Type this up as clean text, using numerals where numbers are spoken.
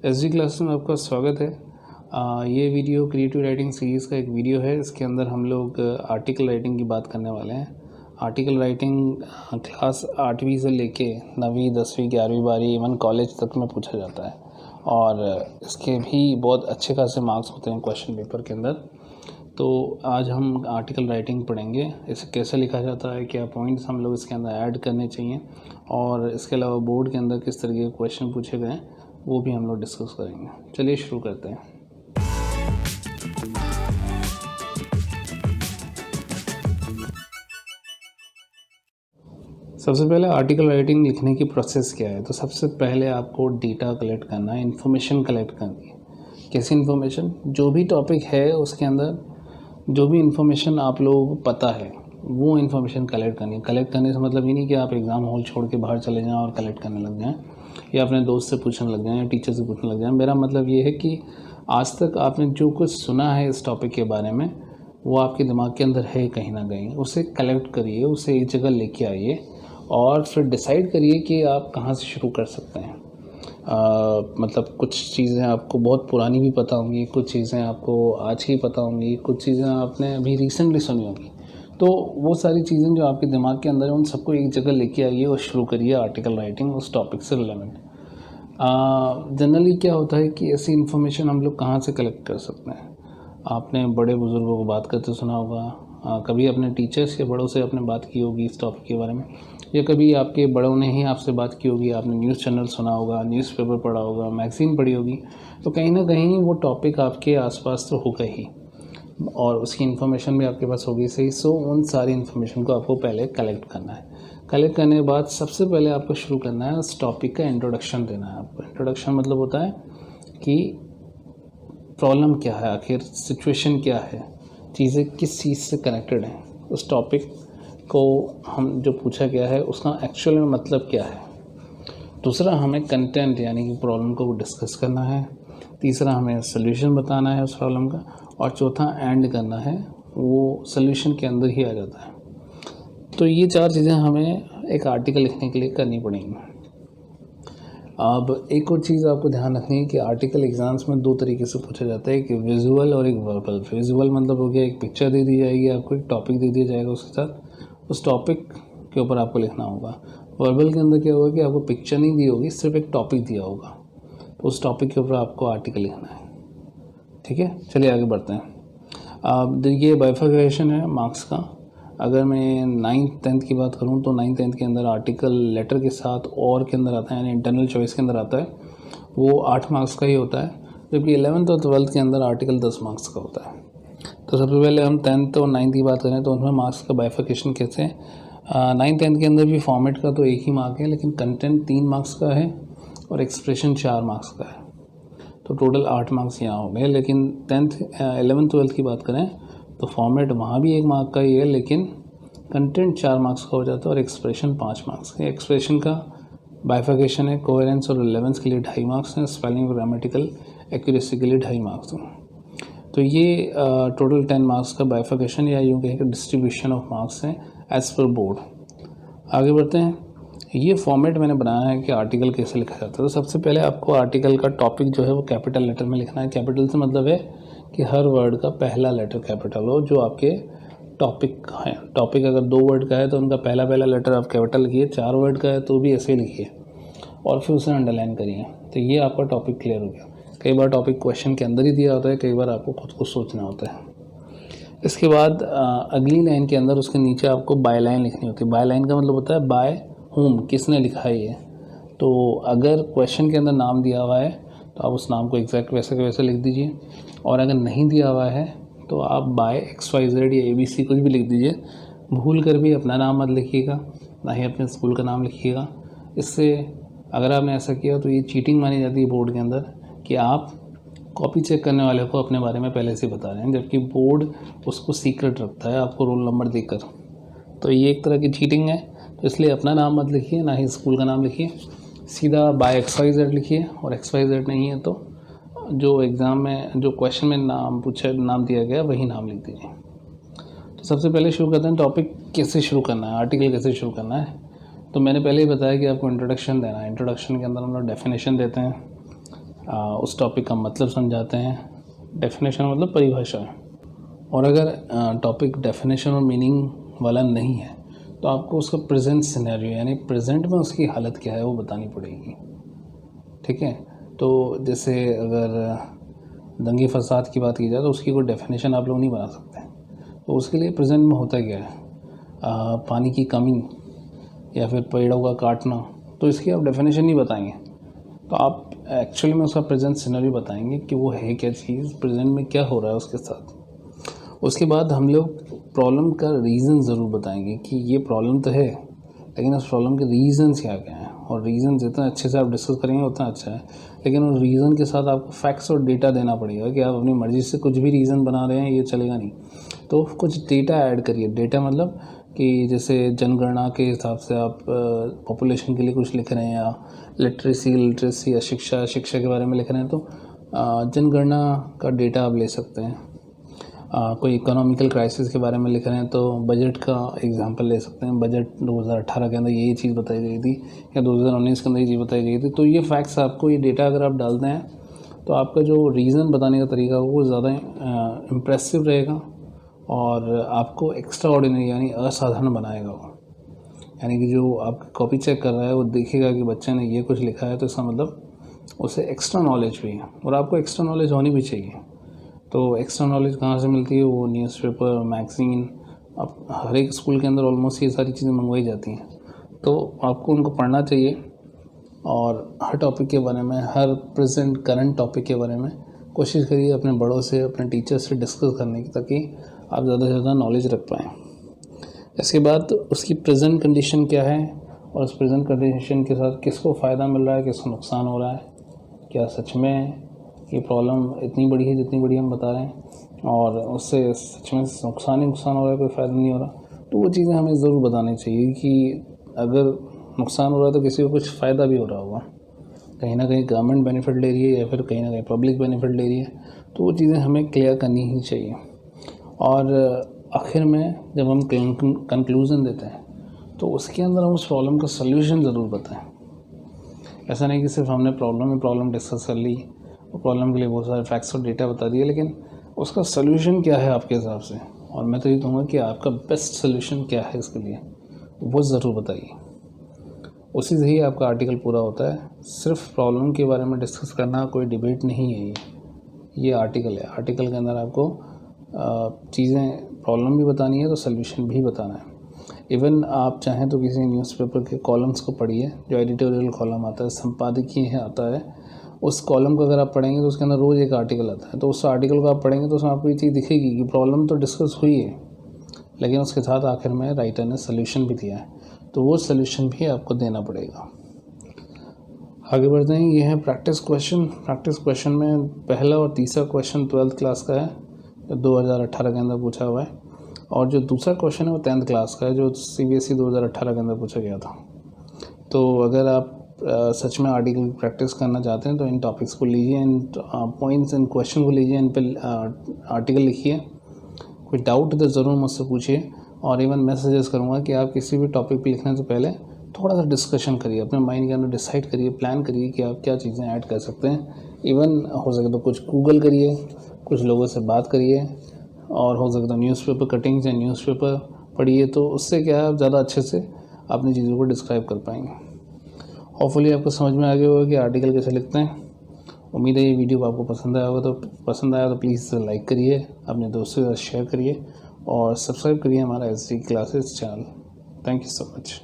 SG class में आपका स्वागत है। ये वीडियो क्रिएटिव राइटिंग सीरीज़ का एक वीडियो है। इसके अंदर हम लोग आर्टिकल राइटिंग की बात करने वाले हैं। आर्टिकल राइटिंग क्लास 8वीं से लेके 9वीं 10वीं 11वीं 12वीं इवन कॉलेज तक में पूछा जाता है और इसके भी बहुत अच्छे खासे मार्क्स होते हैं क्वेश्चन पेपर के अंदर। तो आज हम आर्टिकल राइटिंग पढ़ेंगे, इसे कैसे लिखा जाता है, क्या पॉइंट्स हम लोग इसके अंदर ऐड करने चाहिए और इसके अलावा बोर्ड के अंदर किस तरीके के क्वेश्चन पूछे गए हैं वो भी हम लोग डिस्कस करेंगे। चलिए शुरू करते हैं। सबसे पहले आर्टिकल राइटिंग लिखने की प्रोसेस क्या है। तो सबसे पहले आपको डेटा कलेक्ट करना है, इन्फॉर्मेशन कलेक्ट करनी है। कैसी इन्फॉर्मेशन? जो भी टॉपिक है उसके अंदर जो भी इन्फॉर्मेशन आप लोगों को पता है वो इन्फॉर्मेशन कलेक्ट करनी है। कलेक्ट करने से मतलब ये नहीं कि आप एग्ज़ाम हॉल छोड़ के बाहर चले जाएं और कलेक्ट करने लग जाएं या अपने दोस्त से पूछने लग जाएं या टीचर से पूछने लग जाएं। मेरा मतलब ये है कि आज तक आपने जो कुछ सुना है इस टॉपिक के बारे में वो आपके दिमाग के अंदर है कहीं ना कहीं, उसे कलेक्ट करिए, उसे एक जगह लेके आइए और फिर डिसाइड करिए कि आप कहाँ से शुरू कर सकते हैं। मतलब कुछ चीज़ें आपको बहुत पुरानी भी पता होंगी, कुछ चीज़ें आपको आज ही पता होंगी, कुछ चीज़ें आपने अभी रिसेंटली सुनी होंगी। तो वो सारी चीज़ें जो आपके दिमाग के अंदर है उन सबको एक जगह लेके आइए और शुरू करिए आर्टिकल राइटिंग उस टॉपिक से रिलेवेंट। जनरली क्या होता है कि ऐसी इन्फॉर्मेशन हम लोग कहाँ से कलेक्ट कर सकते हैं। आपने बड़े बुज़ुर्गों को बात करते सुना होगा, कभी अपने टीचर्स या बड़ों से आपने बात की होगी इस टॉपिक के बारे में, या कभी आपके बड़ों ने ही आपसे बात की होगी, आपने न्यूज़ चैनल सुना होगा, न्यूज़पेपर पढ़ा होगा, मैगज़ीन पढ़ी होगी। तो कहीं ना कहीं वो टॉपिक आपके आसपास तो होगा ही और उसकी इन्फॉर्मेशन भी आपके पास होगी सही। सो उन सारी इन्फॉर्मेशन को आपको पहले कलेक्ट करना है। कलेक्ट करने के बाद सबसे पहले आपको शुरू करना है उस टॉपिक का इंट्रोडक्शन देना है आपको। इंट्रोडक्शन मतलब होता है कि प्रॉब्लम क्या है, आखिर सिचुएशन क्या है, चीज़ें किस चीज़ से कनेक्टेड हैं, उस टॉपिक को हम जो पूछा गया है उसका एक्चुअल में मतलब क्या है। दूसरा, हमें कंटेंट यानी कि प्रॉब्लम को डिस्कस करना है। तीसरा, हमें सोल्यूशन बताना है उस प्रॉब्लम का। और चौथा, एंड करना है, वो सोल्यूशन के अंदर ही आ जाता है। तो ये चार चीज़ें हमें एक आर्टिकल लिखने के लिए करनी पड़ेंगी। अब एक और चीज़ आपको ध्यान रखनी है कि आर्टिकल एग्ज़ाम्स में दो तरीके से पूछा जाता है, एक विजुअल और एक वर्बल। विजुअल मतलब हो गया एक पिक्चर दे दी जाएगी आपको, एक टॉपिक दे दिया जाएगा, उसके साथ उस टॉपिक के ऊपर आपको लिखना होगा। वर्बल के अंदर क्या होगा कि आपको पिक्चर नहीं दी होगी, सिर्फ एक टॉपिक दिया होगा, तो उस टॉपिक के ऊपर आपको आर्टिकल लिखना है। ठीक है, चलिए आगे बढ़ते हैं। अब देखिए बाइफर्केशन है मार्क्स का। अगर मैं 9th 10th की बात करूं तो 9th 10th के अंदर आर्टिकल लेटर के साथ और के अंदर आता है, यानी इंटरनल चॉइस के अंदर आता है, वो 8 मार्क्स का ही होता है। जबकि 11th और 12th के अंदर आर्टिकल 10 मार्क्स का होता है। तो सबसे पहले हम 10th और 9th की बात करें तो उनमें मार्क्स का बाइफर्केशन कैसे है। 9th 10th के अंदर भी फॉर्मेट का तो एक ही मार्क है, लेकिन कंटेंट 3 मार्क्स का है और एक्सप्रेशन 4 मार्क्स का है। तो टोटल 8 मार्क्स यहाँ हो गए। लेकिन 11th 12th की बात करें तो फॉर्मेट वहाँ भी 1 मार्क का ही है, लेकिन कंटेंट 4 मार्क्स का हो जाता है और एक्सप्रेशन 5 मार्क्स का। एक्सप्रेशन का बाइफर्केशन है, कोहेरेंस और रिलेवेंस के लिए 2.5 मार्क्स हैं, स्पेलिंग और ग्रामेटिकल एक्यूरेसी के लिए 2.5 मार्क्स हैं। तो ये टोटल 10 मार्क्स का बाइफर्केशन या यूँ कहें कि डिस्ट्रीब्यूशन ऑफ मार्क्स हैं एज़ पर बोर्ड। आगे बढ़ते हैं। ये फॉर्मेट मैंने बनाया है कि आर्टिकल कैसे लिखा जाता है। तो सबसे पहले आपको आर्टिकल का टॉपिक जो है वो कैपिटल लेटर में लिखना है। कैपिटल से मतलब है कि हर वर्ड का पहला लेटर कैपिटल हो जो आपके टॉपिक का है। टॉपिक अगर 2 वर्ड का है तो उनका पहला लेटर आप कैपिटल लिखिए, 4 वर्ड का है तो भी ऐसे लिखिए और फिर उसे अंडरलाइन करिए। तो ये आपका टॉपिक क्लियर हो गया। कई बार टॉपिक क्वेश्चन के अंदर ही दिया होता है, कई बार आपको खुद को सोचना होता है। इसके बाद अगली लाइन के अंदर उसके नीचे आपको बाय लाइन लिखनी होती है। बाय लाइन का मतलब होता है बाय होम, किसने लिखा है ये। तो अगर क्वेश्चन के अंदर नाम दिया हुआ है तो आप उस नाम को एग्जैक्ट वैसे के वैसे लिख दीजिए, और अगर नहीं दिया हुआ है तो आप बाय XYZ या ABC कुछ भी लिख दीजिए। भूल कर भी अपना नाम मत लिखिएगा, ना ही अपने स्कूल का नाम लिखिएगा। इससे अगर आपने ऐसा किया तो ये चीटिंग मानी जाती है बोर्ड के अंदर कि आप कॉपी चेक करने वाले को अपने बारे में पहले से बता रहे हैं, जबकि बोर्ड उसको सीक्रेट रखता है आपको रोल नंबर देकर। तो ये एक तरह की चीटिंग है। तो इसलिए अपना नाम मत लिखिए, ना ही स्कूल का नाम लिखिए, सीधा बाय XYZ लिखिए। और XYZ नहीं है तो जो एग्ज़ाम में जो क्वेश्चन में नाम दिया गया वही नाम लिख दीजिए। तो सबसे पहले शुरू करते हैं टॉपिक कैसे शुरू करना है, आर्टिकल कैसे शुरू करना है। तो मैंने पहले ही बताया कि आपको इंट्रोडक्शन देना है। इंट्रोडक्शन के अंदर हम लोग डेफिनेशन देते हैं, उस टॉपिक का मतलब समझाते हैं। डेफिनेशन मतलब परिभाषा है। और अगर टॉपिक डेफिनेशन और मीनिंग वाला नहीं है तो आपको उसका प्रेजेंट सिनेरियो यानी प्रेजेंट में उसकी हालत क्या है वो बतानी पड़ेगी। ठीक है, तो जैसे अगर दंगे फसाद की बात की जाए तो उसकी कोई डेफिनेशन आप लोग नहीं बना सकते। तो उसके लिए प्रेजेंट में होता क्या है, पानी की कमी या फिर पेड़ों का काटना, तो इसकी आप डेफिनेशन नहीं बताएंगे, तो आप एक्चुअली में उसका प्रेजेंट सिनेरियो बताएंगे कि वो है क्या चीज़, प्रेजेंट में क्या हो रहा है उसके साथ। उसके बाद हम लोग प्रॉब्लम का रीज़न ज़रूर बताएंगे कि ये प्रॉब्लम तो है लेकिन उस प्रॉब्लम के रीज़न्स क्या क्या हैं, और रीज़न जितना अच्छे से आप डिस्कस करेंगे उतना अच्छा है। लेकिन उस रीज़न के साथ आपको फैक्ट्स और डेटा देना पड़ेगा कि आप अपनी मर्ज़ी से कुछ भी रीज़न बना रहे हैं ये चलेगा नहीं। तो कुछ डेटा ऐड करिए। डेटा मतलब कि जैसे जनगणना के हिसाब से आप पॉपुलेशन के लिए कुछ लिख रहे हैं, या लिटरेसी या शिक्षा के बारे में लिख रहे हैं, तो जनगणना का डेटा आप ले सकते हैं। कोई इकोनॉमिकल क्राइसिस के बारे में लिख रहे हैं तो बजट का एग्जांपल ले सकते हैं। बजट 2018 के अंदर ये चीज़ बताई गई थी या 2019 के अंदर ये चीज़ बताई गई थी। तो ये फैक्ट्स आपको, ये डेटा अगर आप डालते हैं तो आपका जो रीज़न बताने का तरीका वो ज़्यादा इम्प्रेसिव रहेगा और आपको एक्स्ट्रा ऑर्डिनरी यानी असाधारण बनाएगा वो। यानी कि जो आपकी कॉपी चेक कर रहा है वो देखेगा कि बच्चे ने ये कुछ लिखा है, तो इसका मतलब उसे एक्स्ट्रा नॉलेज भी है, और आपको एक्स्ट्रा नॉलेज होनी भी चाहिए। तो एक्स्ट्रा नॉलेज कहाँ से मिलती है, वो न्यूज़पेपर, मैगज़ीन, अब हर एक स्कूल के अंदर ऑलमोस्ट ये सारी चीज़ें मंगवाई जाती हैं, तो आपको उनको पढ़ना चाहिए और हर टॉपिक के बारे में, हर प्रेजेंट करंट टॉपिक के बारे में कोशिश करिए अपने बड़ों से, अपने टीचर से डिस्कस करने की, ताकि आप ज़्यादा से ज़्यादा नॉलेज रख पाएँ। इसके बाद उसकी प्रेजेंट कंडीशन क्या है और उस प्रेजेंट कंडीशन के साथ किसको फ़ायदा मिल रहा है, किसको नुकसान हो रहा है, क्या सच में ये प्रॉब्लम इतनी बड़ी है जितनी बड़ी हम बता रहे हैं, और उससे सच में नुकसान ही नुकसान हो रहा है, कोई फ़ायदा नहीं हो रहा। तो वो चीज़ें हमें ज़रूर बतानी चाहिए कि अगर नुकसान हो रहा है तो किसी को कुछ फ़ायदा भी हो रहा होगा, कहीं ना कहीं गवर्नमेंट बेनिफिट ले रही है या फिर कहीं ना कहीं पब्लिक बेनिफिट ले रही है, तो वो चीज़ें हमें क्लियर करनी ही चाहिए। और आखिर में जब हम कंक्लूज़न देते हैं तो उसके अंदर हम उस प्रॉब्लम का सल्यूशन ज़रूर बताएं। ऐसा नहीं कि सिर्फ हमने प्रॉब्लम डिस्कस कर ली और प्रॉब्लम के लिए बहुत सारे फैक्ट्स और डेटा बता दिए, लेकिन उसका सल्यूशन क्या है आपके हिसाब से, और मैं तो ये कहूँगा कि आपका बेस्ट सल्यूशन क्या है इसके लिए, वो ज़रूर बताइए। उसी से ही आपका आर्टिकल पूरा होता है। सिर्फ प्रॉब्लम के बारे में डिस्कस करना कोई डिबेट नहीं है, ये आर्टिकल है। आर्टिकल के अंदर आपको चीज़ें, प्रॉब्लम भी बतानी है तो सल्यूशन भी बताना है। इवन आप चाहें तो किसी न्यूज़पेपर के कॉलम्स को पढ़िए, जो एडिटोरियल कॉलम आता है, संपादकीय आता है, उस कॉलम को अगर आप पढ़ेंगे तो उसके अंदर रोज़ एक आर्टिकल आता है। तो उस आर्टिकल को आप पढ़ेंगे तो उसमें आपको ये चीज़ दिखेगी कि प्रॉब्लम तो डिस्कस हुई है, लेकिन उसके साथ आखिर में राइटर ने सल्यूशन भी दिया है, तो वो सल्यूशन भी आपको देना पड़ेगा। आगे बढ़ते हैं। ये है प्रैक्टिस क्वेश्चन। प्रैक्टिस क्वेश्चन में पहला और तीसरा क्वेश्चन 12th क्लास का है, जो 2018 के अंदर पूछा हुआ है, और जो दूसरा क्वेश्चन है वो 10th क्लास का है, जो CBSE 2018 के अंदर पूछा गया था। तो अगर आप सच में आर्टिकल की प्रैक्टिस करना चाहते हैं तो इन टॉपिक्स को लीजिए, इन पॉइंट्स, इन क्वेश्चन को लीजिए, इन पर आर्टिकल लिखिए। कोई डाउट तो ज़रूर मुझसे पूछिए, और इवन मैं सजेस्ट करूँगा कि आप किसी भी टॉपिक पे लिखने से पहले थोड़ा सा डिस्कशन करिए, अपने माइंड के अंदर डिसाइड करिए, प्लान करिए कि आप क्या चीज़ें ऐड कर सकते हैं। इवन हो सके तो कुछ गूगल करिए, कुछ लोगों से बात करिए, और हो सके तो न्यूज़पेपर कटिंग्स या न्यूज़पेपर पढ़िए, तो उससे क्या है आप ज़्यादा अच्छे से अपनी चीज़ों को डिस्क्राइब कर पाएंगे। होपफुली आपको समझ में आ गया होगा कि आर्टिकल कैसे लिखते हैं। उम्मीद है ये वीडियो आपको पसंद आया तो प्लीज़ लाइक करिए, अपने दोस्तों के साथ शेयर करिए और सब्सक्राइब करिए हमारा SD classes channel. Thank you so much.